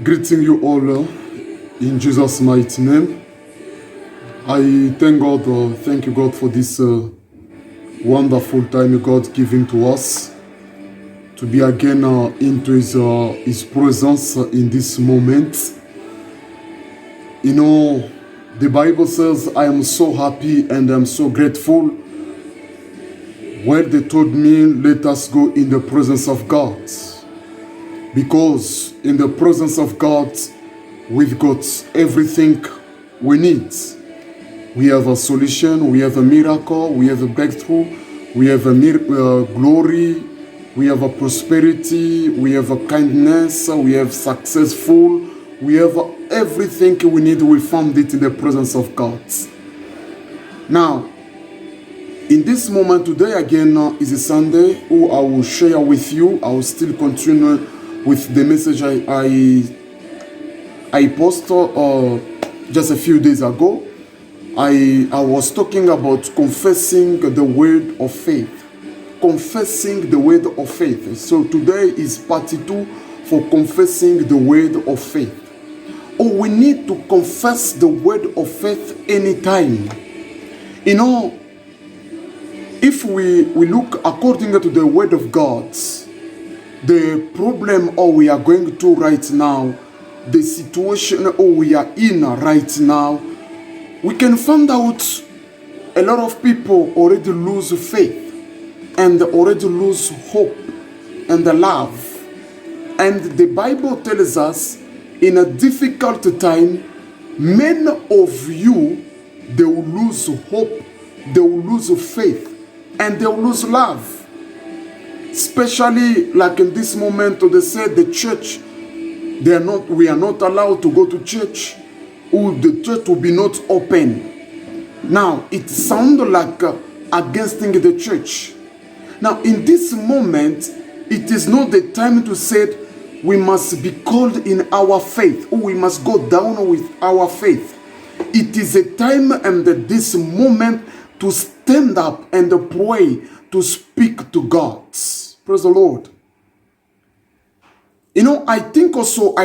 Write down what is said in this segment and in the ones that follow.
Greeting you all in Jesus' mighty name. I thank you God for this wonderful time God giving to us to be again into His presence in this moment. You know, the Bible says, I am so happy and I'm so grateful when they told me, let us go in the presence of God. Because in the presence of God, we've got everything we need. We have a solution, we have a miracle, we have a breakthrough, we have a glory, we have a prosperity, we have a kindness, we have successful, we have everything we need. We found it in the presence of God. Now, in this moment today again is a Sunday who I will share with you. I will still continue with the message I posted just a few days ago. I was talking about confessing the word of faith. Confessing the word of faith. So today is part 2 for confessing the word of faith. Oh, we need to confess the word of faith anytime. You know, if we look according to the word of God, the problem we are going through right now, the situation we are in right now, we can find out a lot of people already lose faith and already lose hope and love. And the Bible tells us in a difficult time, many of you, they will lose hope, they will lose faith, and they will lose love. Especially like in this moment, they said the church, we are not allowed to go to church, or the church will be not open. Now, it sounds like against the church. Now, in this moment, it is not the time to say we must be called in our faith, or we must go down with our faith. It is a time and this moment to stand up and pray, to speak to God. Praise the Lord. You know, I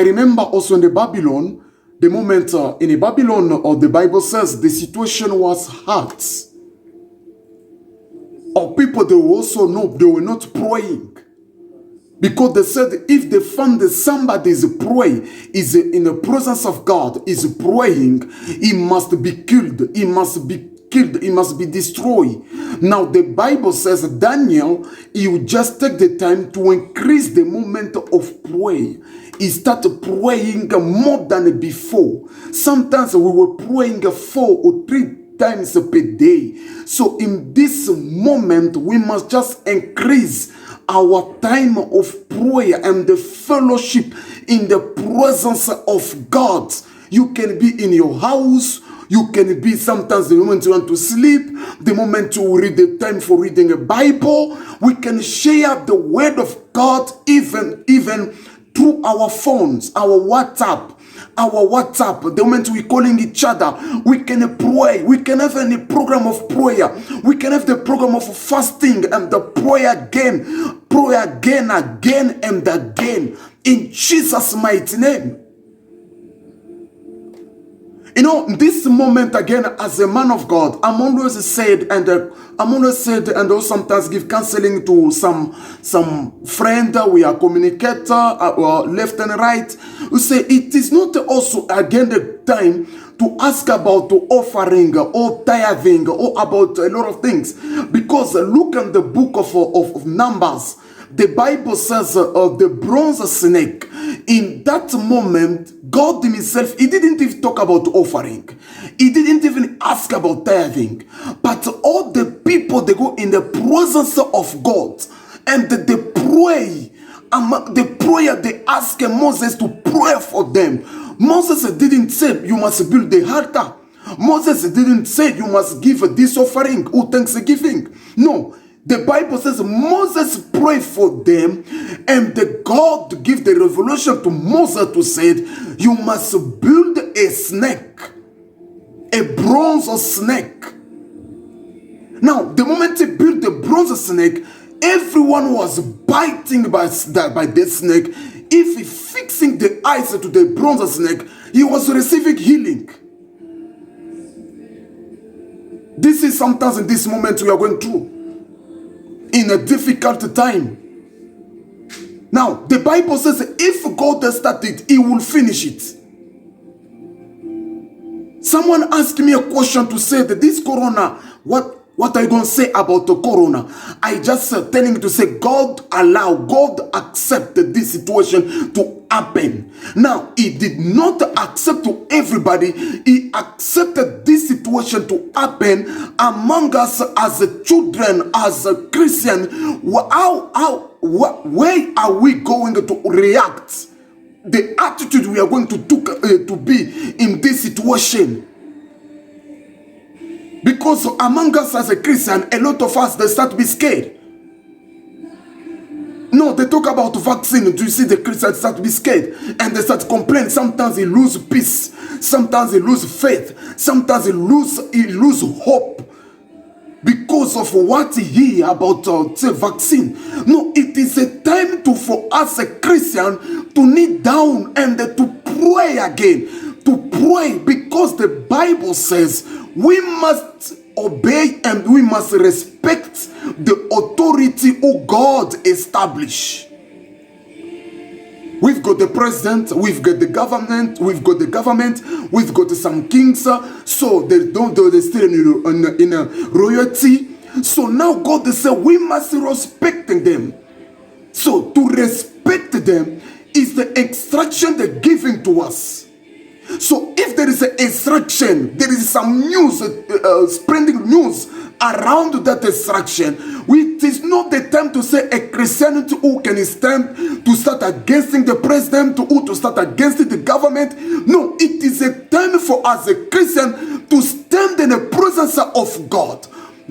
remember also in the Babylon, the moment in Babylon, the Bible says the situation was hard. Or people, they also know they were not praying. Because they said if they found that somebody is praying, is in the presence of God, is praying, he must be killed, he must be killed, he must be destroyed. Now the Bible says Daniel, he would just take the time to increase the moment of prayer. He started praying more than before. Sometimes we were praying 4 or 3 times per day. So in this moment, we must just increase our time of prayer and the fellowship in the presence of God. You can be in your house. You can be sometimes the moment you want to sleep, the moment you read the time for reading a Bible. We can share the word of God even through our phones, our WhatsApp, the moment we're calling each other, we can pray. We can have any program of prayer. We can have the program of fasting and the prayer again and again, in Jesus' mighty name. You know, this moment again, as a man of God, I'm always said, and also sometimes give counseling to some friend. We are communicator, left and right. We say it is not also again the time to ask about the offering or tithing or about a lot of things, because look at the book of Numbers. The Bible says the bronze snake, in that moment, God himself, he didn't even talk about offering. He didn't even ask about tithing. But all the people, they go in the presence of God and they pray. The prayer, they ask Moses to pray for them. Moses didn't say you must build the altar. Moses didn't say you must give this offering or thanksgiving. No. The Bible says Moses prayed for them, and the God gave the revelation to Moses to say, you must build a snake, a bronze snake. Now, the moment he built the bronze snake, everyone was biting by the snake. if fixing the eyes to the bronze snake, he was receiving healing. This is sometimes in this moment we are going through, in a difficult time. Now, the Bible says if God has started, he will finish it. Someone asked me a question to say that this corona, what are you going to say about the corona? I just telling you to say God accepted this situation to happen. Now, he did not accept to everybody. He accepted this situation to happen among us as a children, as a Christian. Where are we going to react? The attitude we are going to be in this situation. Because among us as a Christian, a lot of us, they start to be scared. No, they talk about vaccine. Do you see the Christians start to be scared? And they start to complain. Sometimes they lose peace. Sometimes they lose faith. Sometimes they lose hope. Because of what he hear about the vaccine. No, it is a time for us a Christian to kneel down and to pray again. To pray, because the Bible says we must obey and we must respect the authority of God established. We've got the president, we've got the government, we've got some kings, so they're still in a royalty. So now God said we must respect them. So to respect them is the instruction they're giving to us. So if there is an instruction, there is some news, spreading news around that instruction, it is not the time to say a Christianity who can stand to start against the president, who to start against the government. No, it is a time for us a Christian to stand in the presence of God.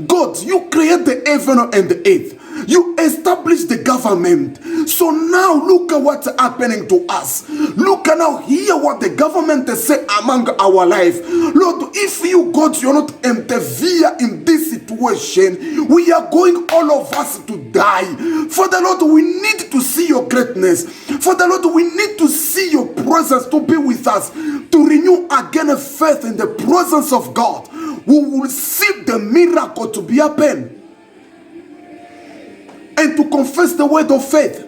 God, you create the heaven and the earth. You establish the government. So now look at what's happening to us. Look at now, hear what the government has said among our life. Lord, if you, God, you're not interfere in this situation, we are going all of us to die. Father Lord, we need to see your greatness. Father Lord, we need to see your presence to be with us, to renew again a faith in the presence of God. We will see the miracle to be happen. And to confess the word of faith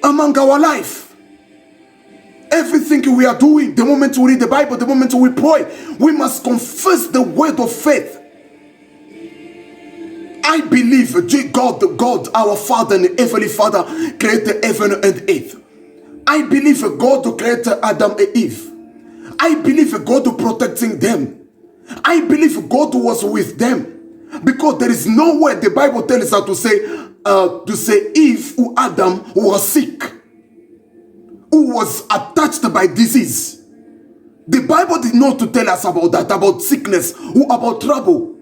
among our life. Everything we are doing, the moment we read the Bible, the moment we pray, we must confess the word of faith. I believe God, our Father and Heavenly Father, created heaven and earth. I believe God created Adam and Eve. I believe God protecting them. I believe God was with them. Because there is no way the Bible tells us to say Eve or Adam who was sick, who was attached by disease. The Bible did not tell us about that, about sickness or about trouble.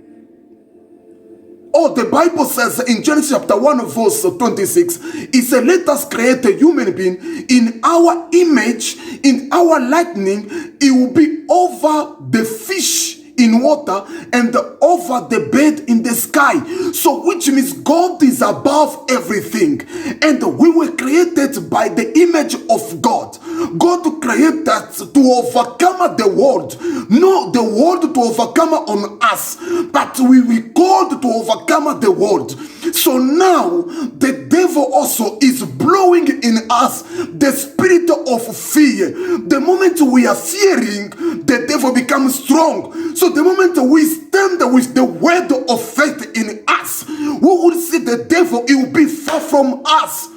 Oh, the Bible says in Genesis chapter 1 verse 26, it says, let us create a human being in our image, in our likeness. It will be over the fish in water and over the bird in the sky. So which means God is above everything, and we were created by the image of God. God created us to overcome the world, not the world to overcome on us, but we were called to overcome the world. So now the devil also is blowing in us the spirit of fear. The moment we are fearing, the devil becomes strong. So the moment we stand with the word of faith in us, we will see the devil, he will be far from us.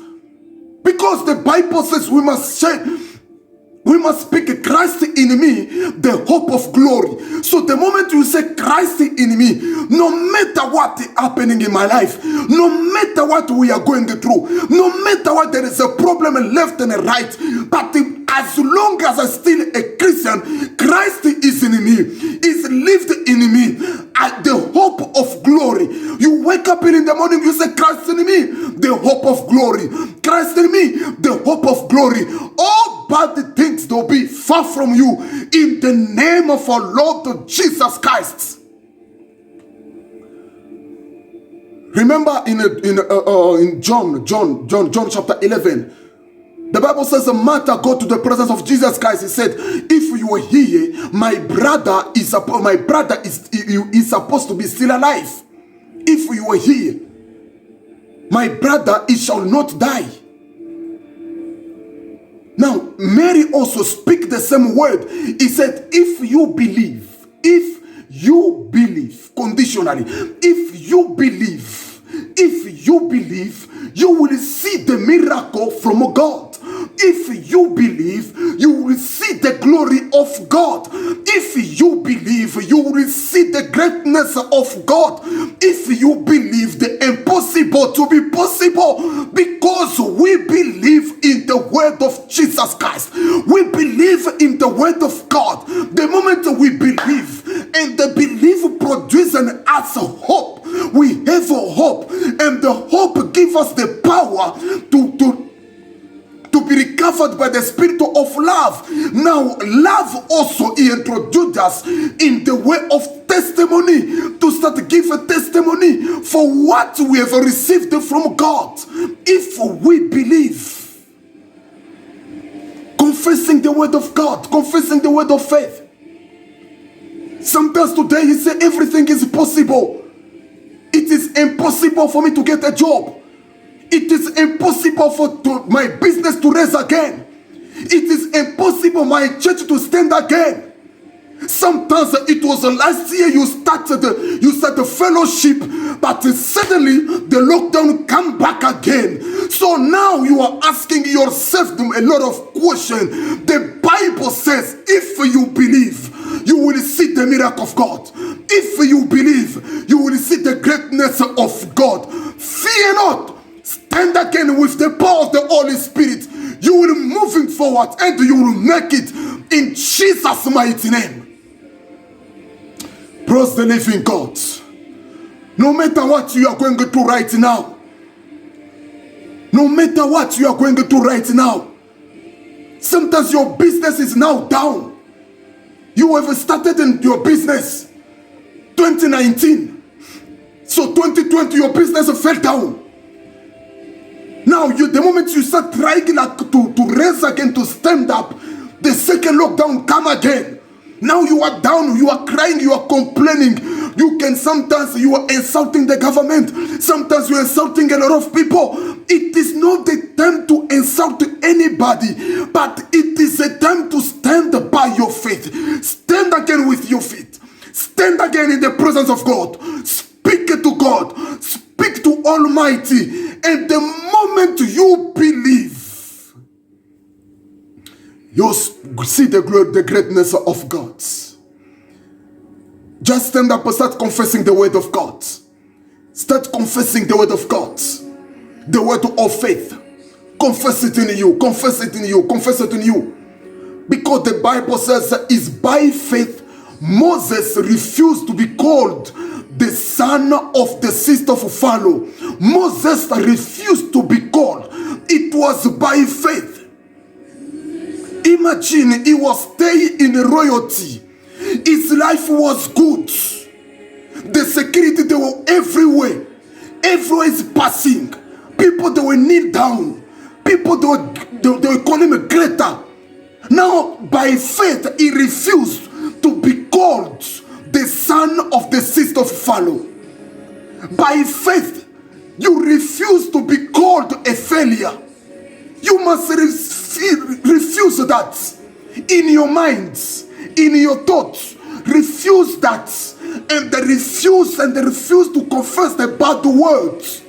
Because the Bible says we must speak Christ in me, the hope of glory. So the moment you say Christ in me, no matter what is happening in my life, no matter what we are going through, no matter what there is a problem left and right, but as long as I'm still a Christian, Christ is in me, is lived in me, at the hope of glory. You wake up in the morning, you say Christ in me, the hope of glory. Christ in me, the hope of glory. All bad things will be far from you in the name of our Lord Jesus Christ. Remember in John chapter 11, The Bible says Martha got to the presence of Jesus Christ. He said, if you were here, my brother is supposed to be still alive. If you were here, my brother, he shall not die. Now, Mary also speak the same word. He said, if you believe, conditionally, if you believe, you will see the miracle from God. If you believe, you will see the glory of God. If you believe, you will see the greatness of God. If you believe the impossible to be possible, because we believe in the word of Jesus Christ. We believe in the word of God. The moment we believe, and the belief produces in us hope, we have a hope, and the hope gives us the power to be recovered by the spirit of love. Now, love also introduced us in the way of testimony, to start to give a testimony for what we have received from God. If we believe, confessing the word of God, confessing the word of faith. Sometimes today you say everything is possible. It is impossible for me to get a job. It is impossible for my business to rise again. It is impossible my church to stand again. Sometimes it was last year you started fellowship, but suddenly the lockdown come back again. So now you are asking yourself a lot of questions. The Bible says, if you believe, you will see the miracle of God. If you believe, you will see the greatness of God. Fear not. Stand again with the power of the Holy Spirit. You will moving forward and you will make it in Jesus' mighty name. Praise the living God. No matter what you are going through right now, no matter what you are going through right now, sometimes your business is now down. You have started in your business 2019, so 2020 your business fell down. Now, the moment you start trying to raise again, to stand up, the second lockdown come again. Now you are down, you are crying, you are complaining. Sometimes you are insulting the government. Sometimes you are insulting a lot of people. It is not the time to insult anybody, but it is a time to stand by your faith. Stand again with your feet. Stand again in the presence of God. Speak to God. Speak to Almighty. And the moment you believe, you see the greatness of God. Just stand up and start confessing the word of God. Start confessing the word of God. The word of faith. Confess it in you. Confess it in you. Confess it in you. Because the Bible says it's by faith Moses refused to be called the son of the sister of Pharaoh. Moses refused to be called. It was by faith. Imagine he was staying in royalty. His life was good. The security, they were everywhere. Everywhere is passing. People, they were kneel down. People, they were calling him a Greta. Now, by faith, he refused to be called the son of the sister of Pharaoh. By faith, you refuse to be called a failure. You must refuse that in your minds, in your thoughts. Refuse that, and refuse to confess the bad words.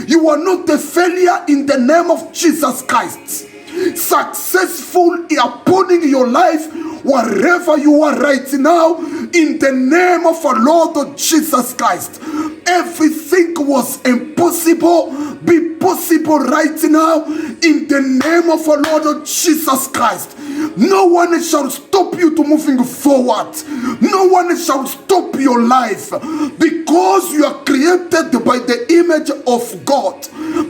You are not a failure in the name of Jesus Christ. Successful upon your life wherever you are right now, in the name of our Lord Jesus Christ. Everything was impossible be possible right now in the name of our Lord Jesus Christ. No one shall stop you to moving forward. No one shall stop your life, because you are created by the image of God.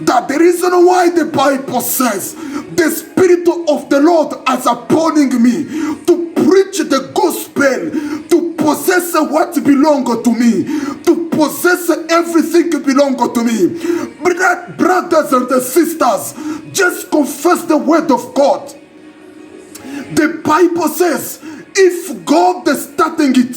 That the reason why the Bible says the Spirit of the Lord has upon me to preach the gospel, to possess what belongs to me, to possess everything belongs to me. Brothers and sisters, Just confess the word of God. The Bible says, if God is starting it,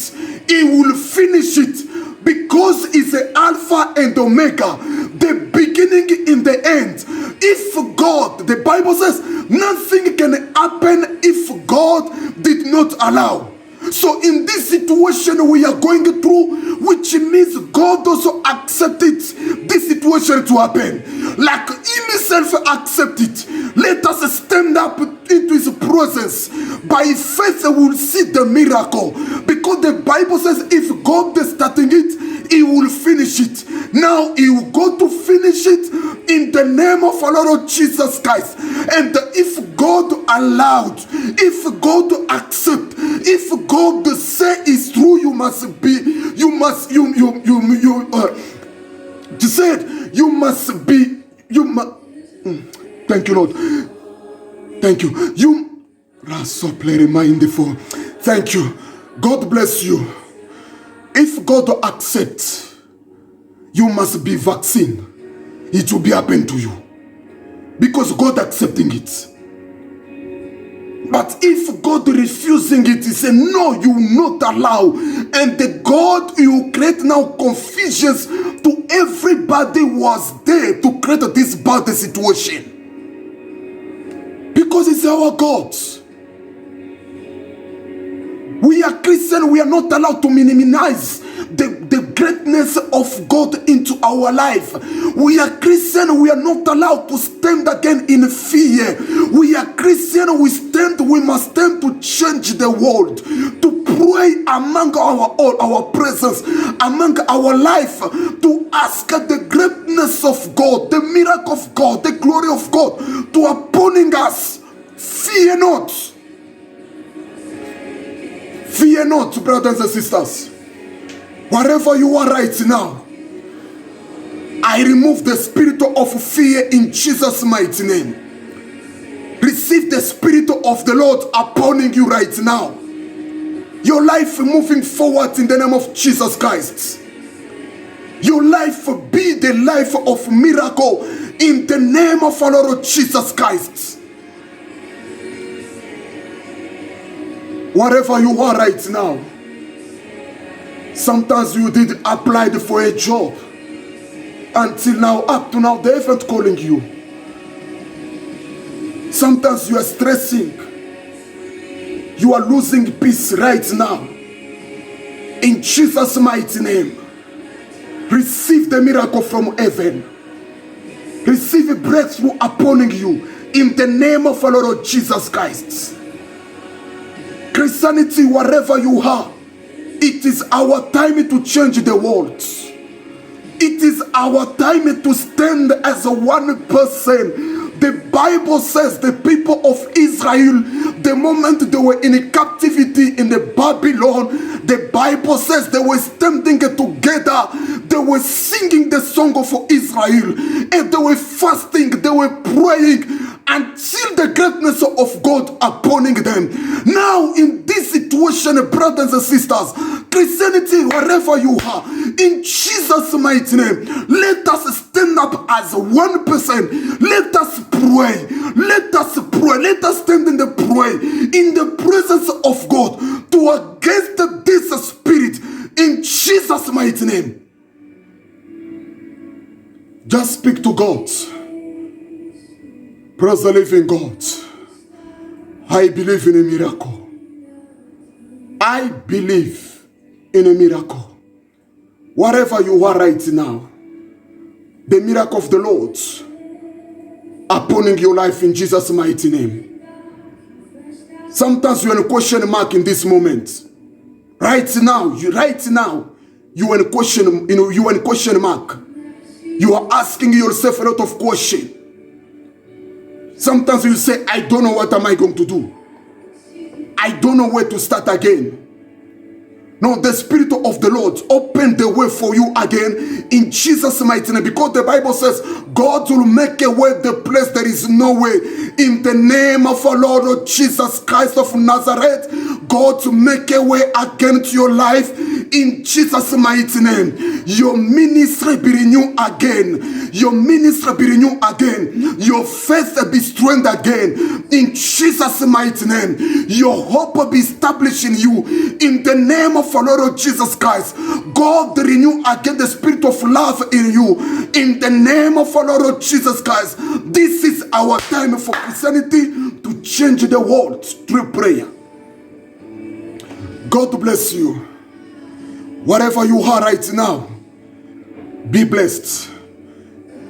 He will finish it, because He's the Alpha and Omega, the beginning and the end. If God, the Bible says, nothing can happen if God did not allow. So in this situation we are going through, which means God also accepted this situation to happen, like Himself accept it. Let us stand up into His presence. By faith we will see the miracle, because the Bible says if God is starting it, He will finish it. Now He will go to finish it in the name of our Lord Jesus Christ. And if God allowed, if God accept, if God say is true, you must be, thank you, Lord. Thank you. Thank you. God bless you. If God accepts, you must be vaccine. It will be happen to you, because God accepting it. But if God refusing it, He say no, you will not allow, and the God you create now confusions to everybody was there to create this bad situation, because it's our God. We are Christian, we are not allowed to minimize the greatness of God into our life. We are Christian, we are not allowed to stand again in fear. We are Christian, we must stand to change the world, to pray among our presence, among our life, to ask the greatness of God, the miracle of God, the glory of God to upon us. Fear not. Fear not, brothers and sisters. Wherever you are right now, I remove the spirit of fear in Jesus' mighty name. Receive the spirit of the Lord upon you right now. Your life moving forward in the name of Jesus Christ. Your life be the life of miracle in the name of our Lord Jesus Christ. Wherever you are right now, sometimes you did apply for a job. Until now, up to now, they haven't calling you. Sometimes you are stressing. You are losing peace right now. In Jesus' mighty name, receive the miracle from heaven. Receive a breakthrough upon you in the name of our Lord Jesus Christ. Christianity, wherever you are, it is our time to change the world. It is our time to stand as one person. The Bible says the people of Israel, the moment they were in captivity in the Babylon, the Bible says they were standing together. They were singing the song of Israel, and they were fasting, they were praying until the greatness of God upon them. Now in this situation, brothers and sisters, Christianity, wherever you are, in Jesus' mighty name, let us stand up as one person. Let us pray. Let us pray. Let us stand in the pray in the presence of God to against this spirit in Jesus' mighty name. Just speak to God. Praise the living God. I believe in a miracle. I believe in a miracle. Wherever you are right now, the miracle of the Lord upon your life in Jesus' mighty name. Sometimes you're in a question mark in this moment. Right now, you are in a question, you are in a question mark. You are asking yourself a lot of questions. Sometimes you say, I don't know what am I going to do. I don't know where to start again. No, the Spirit of the Lord open the way for you again in Jesus' mighty name. Because the Bible says God will make a way the place there is no way. In the name of our Lord Jesus Christ of Nazareth, God to make a way again to your life in Jesus' mighty name. Your ministry be renewed again. Your ministry be renewed again. Your faith be strengthened again in Jesus' mighty name. Your hope will be established in you in the name of our Lord Jesus Christ. God renew again the spirit of love in you in the name of our Lord Jesus Christ. This is our time for Christianity to change the world through prayer. God bless you. Wherever you are right now, be blessed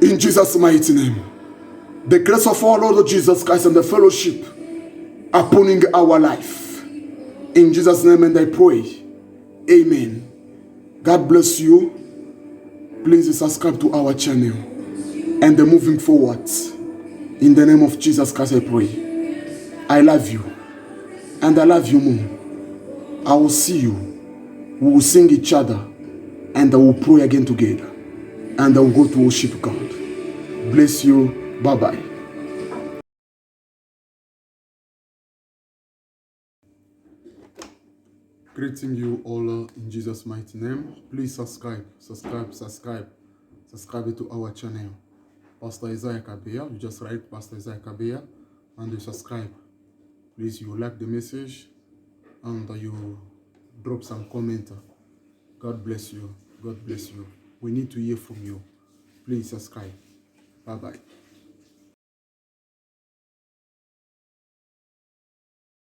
in Jesus' mighty name. The grace of our Lord Jesus Christ and the fellowship upon our life. In Jesus' name and I pray. Amen. God bless you. Please subscribe to our channel. And moving forward, in the name of Jesus Christ I pray. I love you. And I love you more. I will see you. We will sing each other. And I will pray again together. And I will go to worship God. Bless you. Bye-bye. Greeting you all in Jesus' mighty name. Please subscribe to our channel. Pastor Isaiah Kabeya. You just write Pastor Isaiah Kabeya and you subscribe. Please, you like the message and you drop some comment. God bless you. God bless you. We need to hear from you. Please subscribe. Bye-bye.